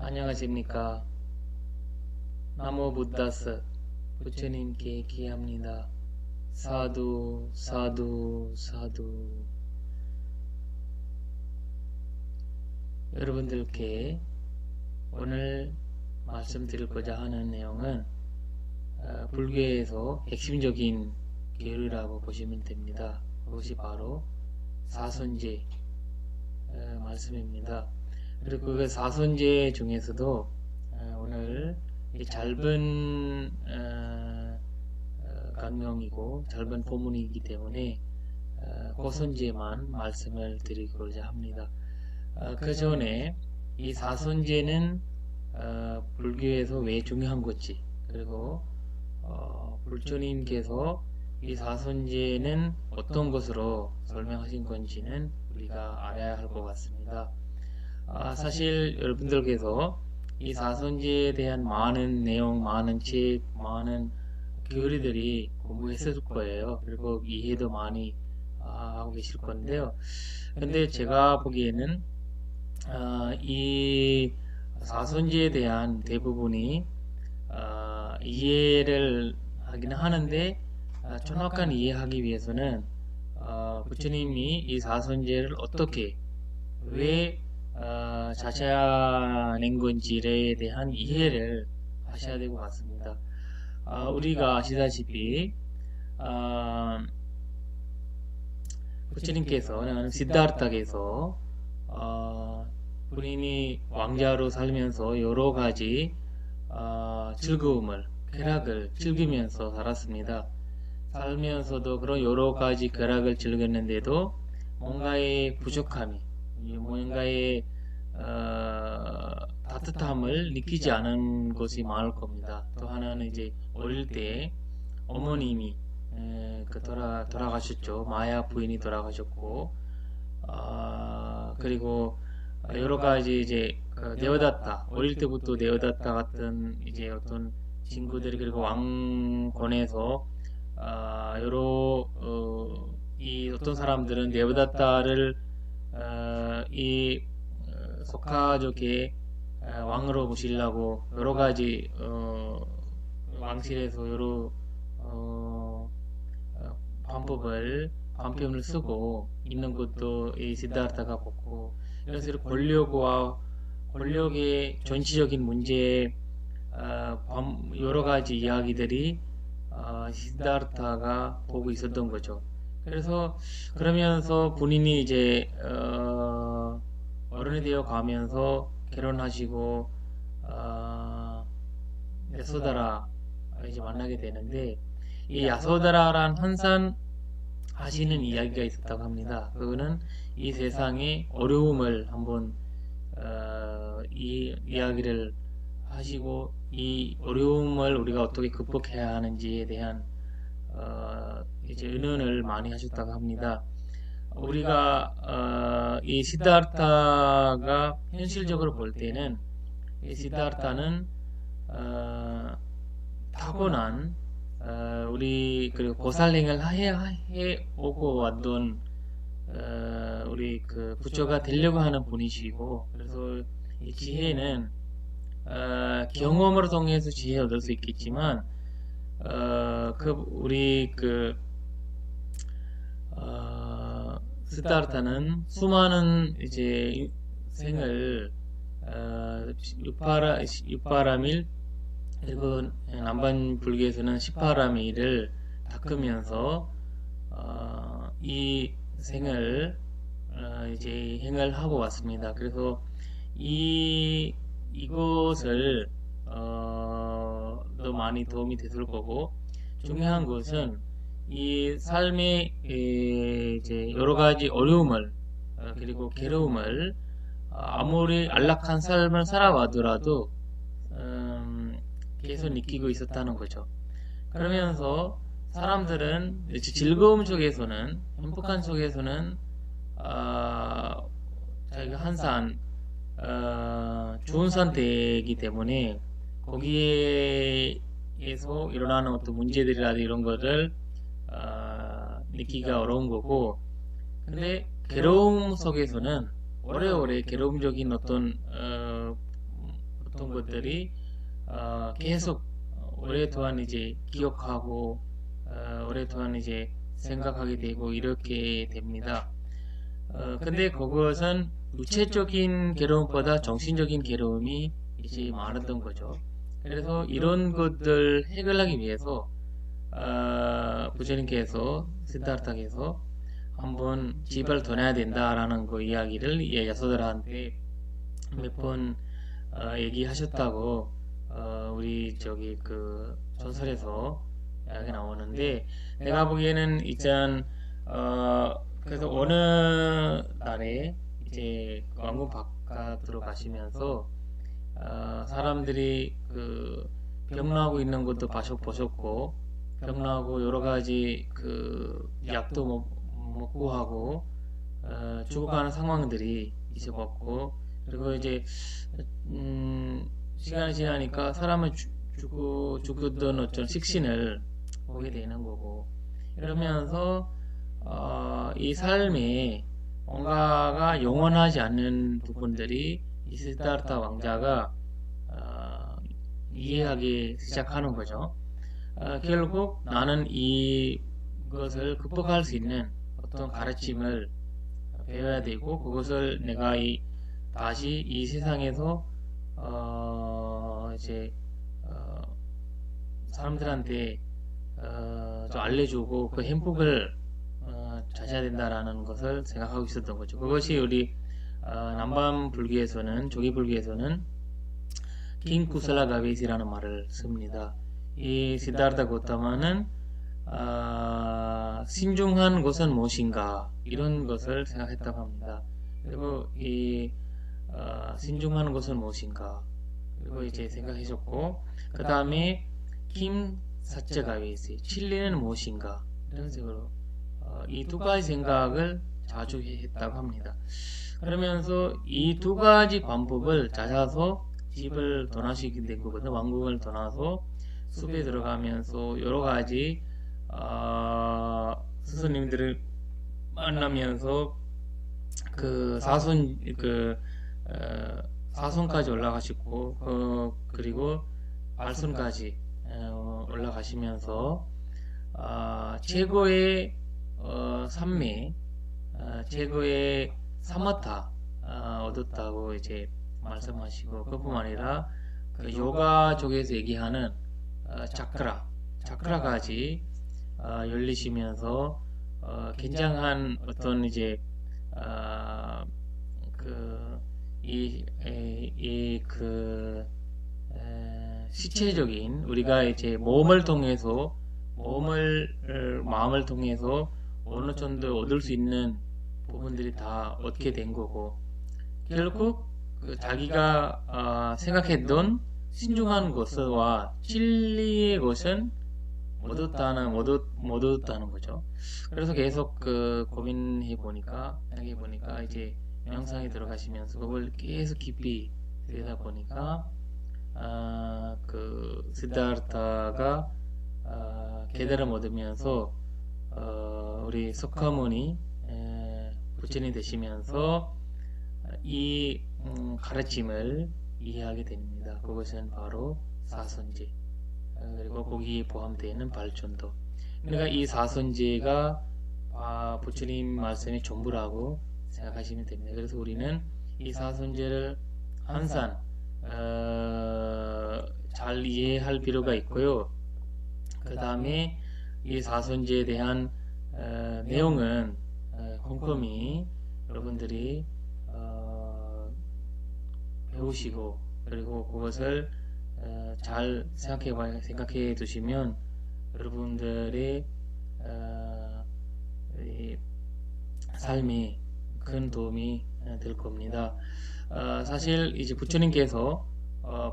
안녕하십니까. 나모 부다스 부처님께 기합니다. 사두 사두 사두. 여러분들께 오늘 말씀드리고자 하는 내용은 불교에서 핵심적인 계율이라고 보시면 됩니다. 그것이 바로 사선제 말씀입니다. 그리고 그 사선제 중에서도 오늘 짧은 강명이고 짧은 포문이기 때문에 고선제만 말씀을 드리고자 합니다. 그 전에 이 사선제는 불교에서 왜 중요한 건지, 그리고 불조님께서 이 사선제는 어떤 것으로 설명하신 건지는 우리가 알아야 할 것 같습니다. 사실 여러분들께서 이 사선제에 대한 많은 내용, 많은 책, 많은 교리들이 공부했을 거예요. 그리고 이해도 많이 하고 계실 건데요. 근데 제가 보기에는 이 사선제에 대한 대부분이 이해를 하기는 하는데 정확한 이해하기 위해서는 부처님이 이 사선제를 어떻게 왜 자셔낸 건지에 대한 이해를 하셔야 될 것 같습니다. 우리가 아시다시피 부처님께서는 시드다르타에서 본인이 왕자로 살면서 여러 가지 즐거움을, 쾌락을 즐기면서 살았습니다. 살면서도 그런 여러 가지 쾌락을 즐겼는데도 뭔가의 부족함이, 뭔가의 따뜻함을 느끼지 않은 것이 많을 겁니다. 또 하나는 이제 어릴 때 어머님이 돌아가셨죠. 마야 부인이 돌아가셨고, 그리고 여러 가지 이제 네오다타, 어릴 때부터 네오다타 같은 이제 어떤 친구들이, 그리고 왕권에서 여러 이 어떤 사람들은 네오다타를 이 속가족의 왕으로 모시려고 여러 가지 왕실에서 여러 반편을 쓰고 있는 것도 이 시드다르타가 보고, 그래서 권력의 전체적인 문제에 여러 가지 이야기들이 시드다르타가 보고 있었던 거죠. 그래서 그러면서 본인이 이제 어른이 되어 가면서 결혼하시고 야소다라 이제 만나게 되는데, 이 야소다라란 환산 하시는 이야기가 있었다고 합니다. 그거는 이 세상의 어려움을 한번 이 이야기를 하시고, 이 어려움을 우리가 어떻게 극복해야 하는지에 대한 이제 의논을 많이 하셨다고 합니다. 우리가 이 시드다르타가 현실적으로 볼 때는 이 시드다르타는 타고난 우리 그리고 고살행을 해 오고 왔던 우리 그 부처가 되려고 하는 분이시고, 그래서 이 지혜는 경험을 통해서 지혜 얻을 수 있겠지만 우리 시드다르타는 수많은 이제 생을 육바라밀, 그리고 남반 불교에서는 18라밀을 닦으면서 이 생을 이제 행을 하고 왔습니다. 그래서 이것을 더 많이 도움이 됐을 거고, 중요한 것은 이 삶의 이제 여러 가지 어려움을 그리고 괴로움을 아무리 안락한 삶을 살아가더라도 계속 느끼고 있었다는 거죠. 그러면서 사람들은 즐거움 속에서는, 행복한 속에서는 자기가 항상 좋은 선택이기 때문에 거기에서 일어나는 어떤 문제들이라든지 이런 것을 느끼기가 어려운 거고, 근데 괴로움 속에서는 오래오래 괴로움적인 어떤 어떤 것들이 계속 오랫동안 이제 기억하고 오랫동안 이제 생각하게 되고 이렇게 됩니다. 근데 그것은 육체적인 괴로움보다 정신적인 괴로움이 이제 많았던 거죠. 그래서 이런 것들 해결하기 위해서 부처님께서 시드다르타께서 한번 집을 떠나야 된다라는 그 이야기를 야소다라한테 몇 번 얘기하셨다고 우리 저기 그 전설에서 이야기 나오는데, 내가 보기에는 일단 그래서 어느 날에 이제 왕궁 바깥으로 가시면서 사람들이 그 병나고 있는 것도 보셨고, 병나고 여러 가지 그 약도 먹고 하고 죽어가는 상황들이 있었고, 그리고 이제 시간이 지나니까 사람은 죽었던 어떤 식신을 보게 되는 거고, 이러면서 이 삶에 뭔가가 영원하지 않는 부분들이 이 시드다르타 왕자가 이해하기 시작하는 거죠. 결국 나는 이것을 극복할 수 있는 어떤 가르침을 배워야 되고, 그것을 내가 다시 이 세상에서 이제 사람들한테 좀 알려주고 그 행복을 찾아야 된다라는 것을 생각하고 있었던 거죠. 그것이 우리 남반 불교에서는, 조기 불교에서는 킹쿠살라 가베시라는 말을 씁니다. 이 시다르타 고타마는 신중한 것은 무엇인가, 이런 것을 생각했다고 합니다. 그리고 이 신중한 것은 무엇인가, 그리고 이제 생각하셨고, 그 다음에 킴 사체 가베시, 진리는 무엇인가, 이런 식으로 이 두 가지 생각을 자주 했다고 합니다. 그러면서 이 두 가지 방법을 찾아서 집을 떠나시게 된 거거든요. 왕궁을 떠나서 숲에 들어가면서 여러 가지 스승님들을 만나면서 그 사손까지 올라가시고, 그리고 발손까지 올라가시면서 최고의 산매, 최고의 사마타 얻었다고 이제 말씀하시고, 그뿐만 아니라 그 요가 쪽에서 얘기하는 차크라까지 열리시면서 굉장한 어떤 이제 시체적인, 우리가 이제 마음을 통해서 어느 정도 얻을 수 있는 부분들이 다 얻게 된 거고, 결국 자기가 생각했던 신중한 것과 진리의 것은 못 얻었다는 거죠. 그래서 계속 고민해 보니까 이제 명상에 들어가시면서 그걸 계속 깊이 들여다 보니까 시드다르타가 깨달음 얻으면서 우리 석가모니 부처님 되시면서 이 가르침을 이해하게 됩니다. 그것은 바로 사선제, 그리고 거기에 포함되어 있는 발전도. 그러니까 이 사선제가 부처님 말씀의 전부라고 생각하시면 됩니다. 그래서 우리는 이 사선제를 항상 잘 이해할 필요가 있고요. 그 다음에 이 사선제에 대한 내용은 꼼꼼히 여러분들이 배우시고, 그리고 그것을 잘 생각해 두시면 여러분들의 삶에 큰 도움이 될 겁니다. 사실 이제 부처님께서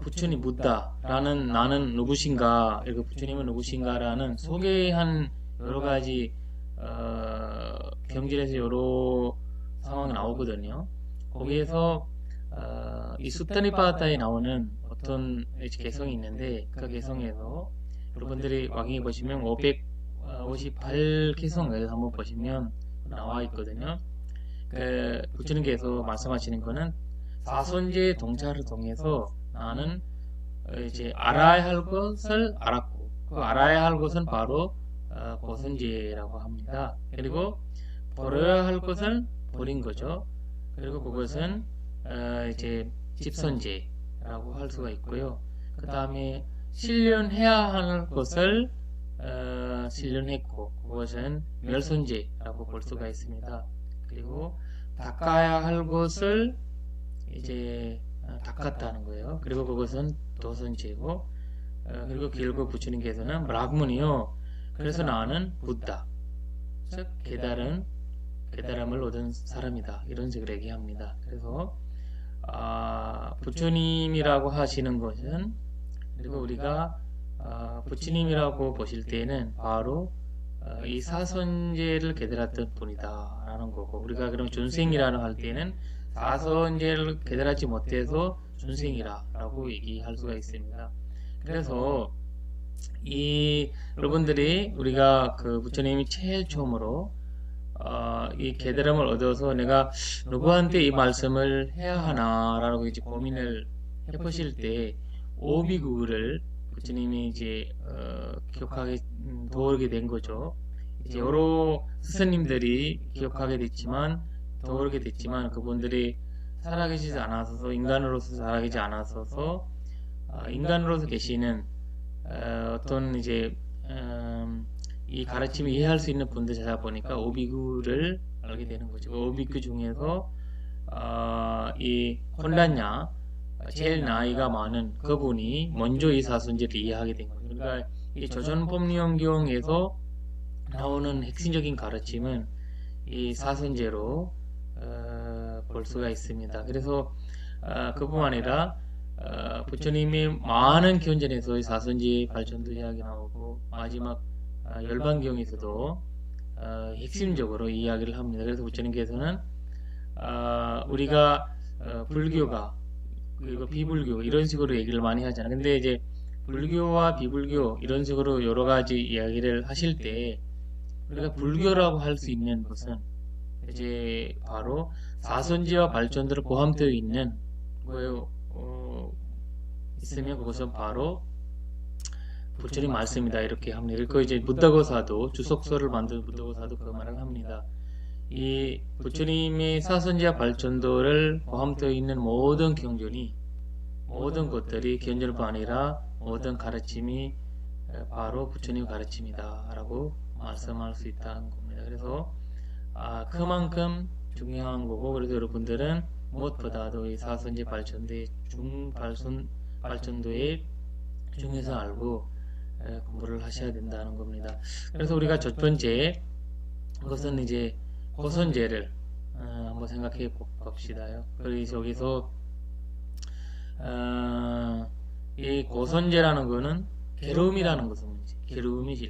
부처님 묻다라는 나는 누구신가, 이렇게 부처님은 누구신가라는 소개한 여러 가지 경전에서 여러 상황이 나오거든요. 거기에서 이 수타니파타에 나오는 어떤 개성이 있는데, 그 개성에서 여러분들이 확인해 보시면 558 개성을 한번 보시면 나와 있거든요. 부처님께서 말씀하시는 거는 사선제의 동작을 통해서 나는 이제 알아야 할 것을 알았고, 그 알아야 할 것은 바로 고선제라고 합니다. 그리고 버려야 할 것을 버린 거죠. 그리고 그것은 이제 집선제라고 할 수가 있고요. 그 다음에 실련해야 할 것을 실련했고, 그것은 멸선제라고 볼 수가 있습니다. 그리고 닦아야 할 것을 이제 닦았다는 거예요. 그리고 그것은 도선제고, 그리고 결국 부처님께서는 브라흐문이요, 그래서 나는 부다, 즉 깨달음을 얻은 사람이다, 이런 식으로 얘기합니다. 그래서 부처님이라고 하시는 것은, 그리고 우리가 부처님이라고 보실 때는 바로 이 사선제를 깨달았던 분이다 라는 거고, 우리가 그럼 준생이라는 할 때는 사선제를 깨달지 못해서 준생이라 라고 얘기할 수가 있습니다. 그래서 여러분들이 우리가 그 부처님이 제일 처음으로 이 깨달음을 얻어서 내가 누구한테 이 말씀을 해야 하나 라고 이제 고민을 해보실 때 오비구를 부처님이 이제 기억하게 도우게 된 거죠. 이제 여러 스승님들이 기억하게 됐지만, 도우게 됐지만, 그분들이 살아계시지 않아서, 인간으로서 살아계시지 않아서 인간으로서 계시는 어떤 이제 이 가르침을 이해할 수 있는 분들 찾아 보니까 오비구를 알게 되는 거죠. 오비구 중에서 이 혼란냐, 제일 나이가 많은 그분이 먼저 이 사선제를 이해하게 된 거죠. 그러니까 이 조선법령경에서 나오는 핵심적인 가르침은 이 사선제로 볼 수가 있습니다. 그래서 그뿐만 아니라 부처님이 많은 견전에서 이 사선제 발전도 이야기 나오고, 마지막 열반경에서도 핵심적으로 이야기를 합니다. 그래서 부처님께서는 우리가 불교가 그리고 비불교 이런 식으로 얘기를 많이 하잖아요. 근데 이제 불교와 비불교 이런 식으로 여러 가지 이야기를 하실 때 우리가 불교라고 할 수 있는 것은 이제 바로 사선제와 발전들을 포함되어 있는 거예요. 있으면 그것은 바로 부처님 말씀이다 이렇게 합니다. 그 이제 부다고사도 주석서를 만든 부다고사도 그 말을 합니다. 이 부처님의 사선제와 발전도를 포함되어 있는 모든 경전이, 모든 것들이 견전뿐 아니라 모든 가르침이 바로 부처님 가르침이다 라고 말씀할 수 있다는 겁니다. 그래서 그만큼 중요한 거고, 그래서 여러분들은 무엇보다도 이 사선제 발전도의 발전도의 중요성을 알고 공부를 하셔야 된다는 겁니다. 그래서 우리가 첫 번째 그것은 이제 고선제를 한번 생각해 봅시다요. 그래서 여기서 이 고선제라는 것은 괴로움이라는 것은 뭔지,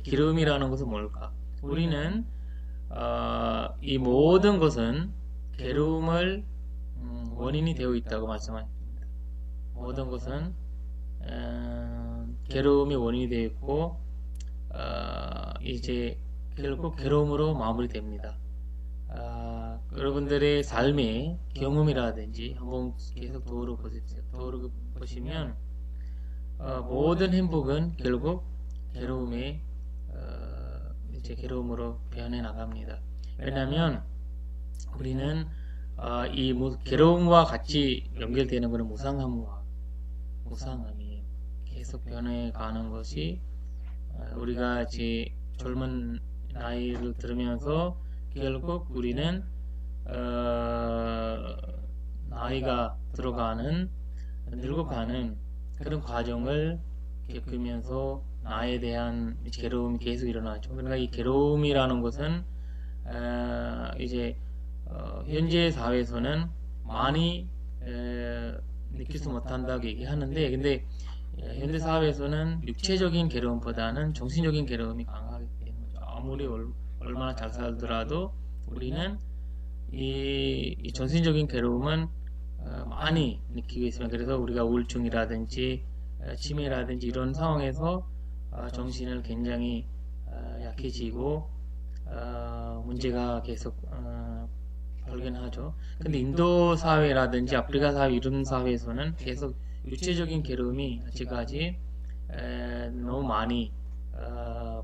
괴로움이라는 것은 뭘까? 우리는 이 모든 것은 괴로움을 원인이 되어 있다고 말씀합니다. 모든 것은 괴로움이 원인이 되어 있고 이제 결국 괴로움으로 마무리됩니다. 여러분들의 삶의 경험이라든지 한번 계속 도우러 보십시오. 도우러 보시면 모든 행복은 결국 괴로움에 이제 괴로움으로 변해 나갑니다. 왜냐하면 우리는 이 괴로움과 같이 연결되는 것은 무상함이에요. 계속 변해가는 것이 우리가 이제 젊은 나이를 들으면서 결국 우리는 나이가 들어가는, 늙어가는 그런 과정을 겪으면서 나에 대한 괴로움이 계속 일어나죠. 그러니까 이 괴로움이라는 것은 이제 현재 사회에서는 많이 느끼지 못한다고 얘기하는데, 근데 현대 사회에서는 육체적인 괴로움보다는 정신적인 괴로움이 강하게 되는 거죠. 아무리 얼마나 잘 살더라도 우리는 이 정신적인 괴로움은 많이 느끼고 있습니다. 그래서 우리가 우울증이라든지 치매라든지 이런 상황에서 정신을 굉장히 약해지고 문제가 계속 발견하죠. 근데 인도 사회라든지 아프리카 사회 이런 사회에서는 계속 유체적인 괴로움이 아직까지 너무 많이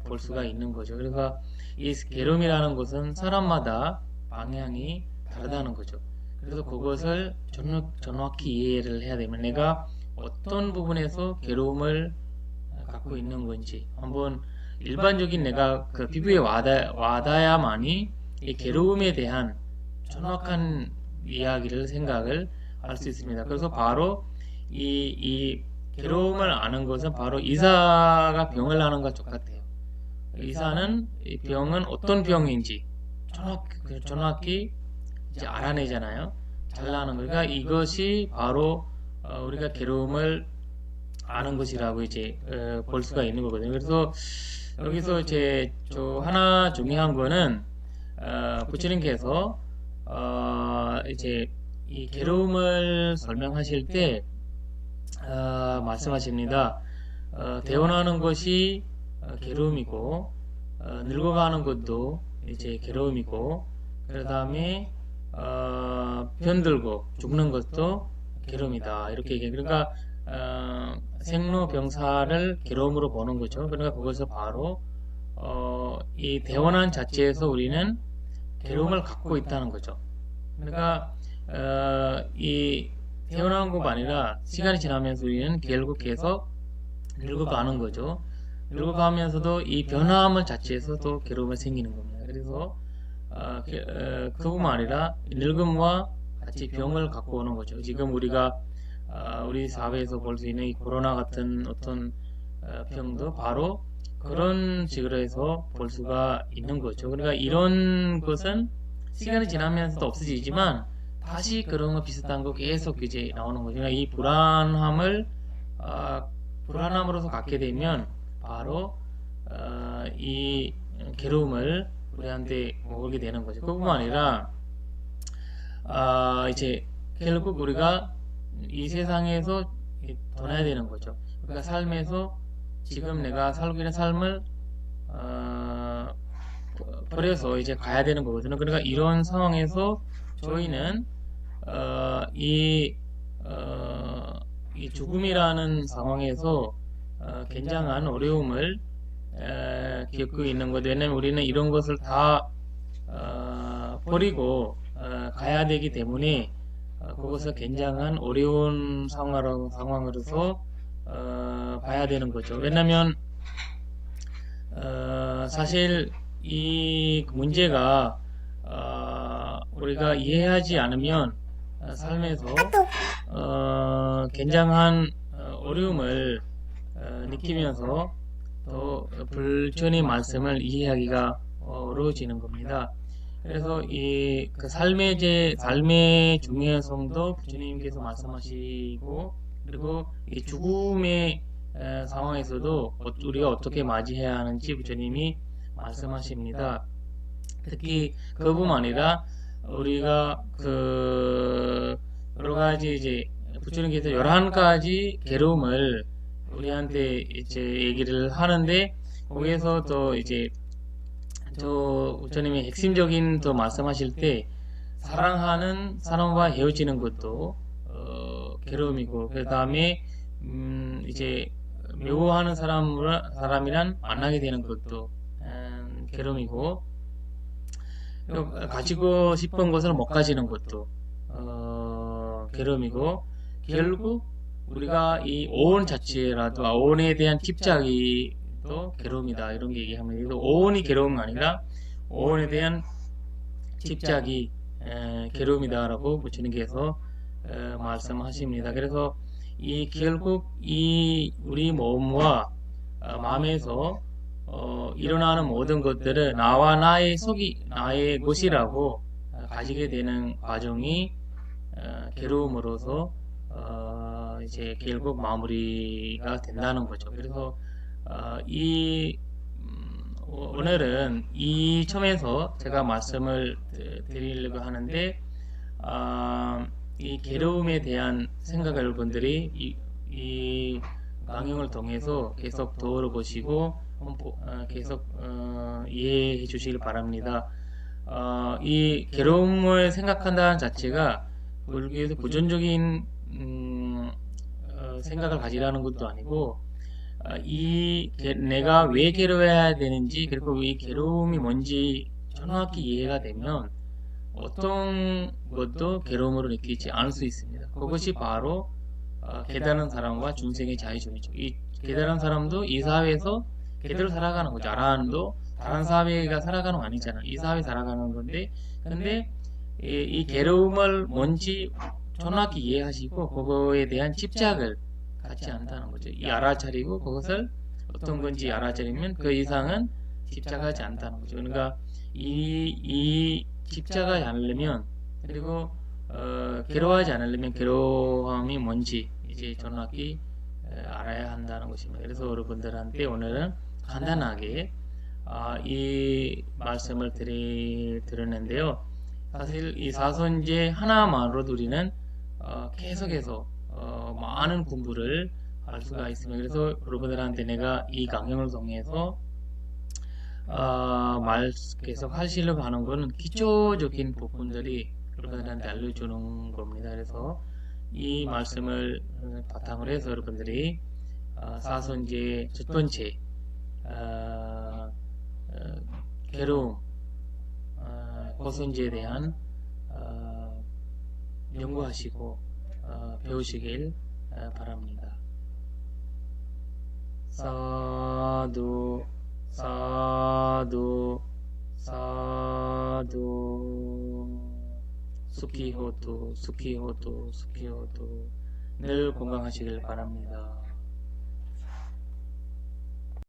볼 수가 있는 거죠. 그래서 이 괴로움이라는 것은 사람마다 방향이 다르다는 거죠. 그래서 그것을 정확히 이해를 해야 되면 내가 어떤 부분에서 괴로움을 갖고 있는 건지 한번 일반적인 내가 그 피부에 와닿아야만이 이 괴로움에 대한 정확한 이야기를 생각을 할 수 있습니다. 그래서 바로 이 괴로움을 아는 것은 바로 의사가 병을 아는 것과 똑같아요. 의사는 이 병은 어떤 병인지 정확히 이제 알아내잖아요. 잘라는 거. 그러니까 이것이 바로 우리가 괴로움을 아는 것이라고 이제 볼 수가 있는 거거든요. 그래서 여기서 이제 하나 중요한 거는 부처님께서 이제 이 괴로움을 설명하실 때 말씀하십니다. 태어나는 것이 괴로움이고 늙어가는 것도 이제 괴로움이고 그 다음에 병들고 죽는 것도 괴로움이다 이렇게 얘기해요. 그러니까 생로병사를 괴로움으로 보는 거죠. 그러니까 그것을 바로 이 태어난 자체에서 우리는 괴로움을 갖고 있다는 거죠. 그러니까 이 태어난 것뿐 아니라 시간이 지나면서 우리는 결국 계속 늙어가는 거죠. 늙어가면서도 이 변화함을 자체에서도 괴로움이 생기는 겁니다. 그래서 그뿐만 아니라 늙음과 같이 병을 갖고 오는 거죠. 지금 우리가 우리 사회에서 볼 수 있는 이 코로나 같은 어떤 병도 바로 그런 식으로 해서 볼 수가 있는 거죠. 그러니까 이런 것은 시간이 지나면서도 없어지지만 다시 그런 거 비슷한 거 계속 이제 나오는 거죠. 그러니까 이 불안함으로서 갖게 되면 바로 이 괴로움을 우리한테 오게 되는 거죠. 그뿐만 아니라 이제 결국 우리가 이 세상에서 떠나야 되는 거죠. 그러니까 삶에서 지금 내가 살고 있는 삶을 버려서 이제 가야 되는 거거든요. 그러니까 이런 상황에서 저희는 이 죽음이라는 상황에서 굉장한 어려움을 겪고 있는 거죠. 왜냐면 우리는 이런 것을 다 버리고 가야 되기 때문에 그것을 굉장한 어려운 상황으로서 봐야 되는 거죠. 왜냐면 사실 이 문제가 우리가 이해하지 않으면 삶에서 굉장한 어려움을 느끼면서 또 부처님의 말씀을 이해하기가 어려워지는 겁니다. 그래서 이 삶의 중요성도 부처님께서 말씀하시고 그리고 이 죽음의 상황에서도 우리가 어떻게 맞이해야 하는지 부처님이 말씀하십니다. 특히 그뿐만 아니라 우리가 여러 가지 이제 부처님께서 11가지 괴로움을 우리한테 이제 얘기를 하는데 거기에서 또 이제 부처님의 핵심적인 또 말씀하실 때 사랑하는 사람과 헤어지는 것도 괴로움이고 그 다음에 이제 미워하는 사람이란 만나게 되는 것도 괴로움이고 가지고 싶은 것을 못 가지는 것도 괴로움이고 결국 우리가 이 오온 자체라도 오온에 대한 집착이 또 괴로움이다 이런 게 얘기하면 오온이 괴로움이 아니라 오온에 대한 집착이 괴로움이다라고 부처님께서 말씀하십니다. 그래서 이 결국 이 우리 몸과 마음에서 일어나는 모든 것들을 나와 나의 것이라고 가지게 되는 과정이 괴로움으로서 이제 결국 마무리가 된다는 거죠. 그래서 오늘은 이 점에서 제가 말씀을 드리려고 하는데 이 괴로움에 대한 생각을 여러분들이 이 강연을 통해서 계속 떠올려 보시고 계속 이해해 주시길 바랍니다. 이 괴로움을 생각한다는 자체가 불교에서 부정적인 생각을 가지라는 것도 아니고, 내가 왜 괴로워야 되는지, 그리고 이 괴로움이 뭔지 정확히 이해가 되면 어떤 것도 괴로움으로 느끼지 않을 수 있습니다. 그것이 바로 깨달은 사람과 중생의 자유점이죠. 이 깨달은 사람도 이 사회에서 제대로 살아가는 거죠. 아라한도 다른 사회가 살아가는 거 아니잖아. 이 사회 살아가는 건데, 근데 이 괴로움을 뭔지 정확히 이해하시고 그거에 대한 집착을 갖지 않다는 거죠. 이 알아차리고 그것을 어떤 건지 알아차리면 그 이상은 집착하지 않다는 거죠. 그러니까 이 집착하지 않으려면, 그리고 괴로워하지 않으려면 괴로움이 뭔지 이제 정확히 알아야 한다는 것입니다. 그래서 여러분들한테 오늘은 간단하게 이 말씀을 드렸는데요. 사실 이 사선제 하나만으로도 우리는 계속해서 많은 공부를 할 수가 있습니다. 그래서 여러분들한테 내가 이 강연을 통해서 계속 하시려고 하는 거는 기초적인 부분들이 여러분들한테 알려주는 겁니다. 그래서 이 말씀을 바탕으로 해서 여러분들이 사선제의 첫 번째 괴로움, 고선제에 대한 연구하시고 배우시길 바랍니다. 사두 사두 사두. 수키호토 수키호토 수키호토. 늘 건강하시길 바랍니다.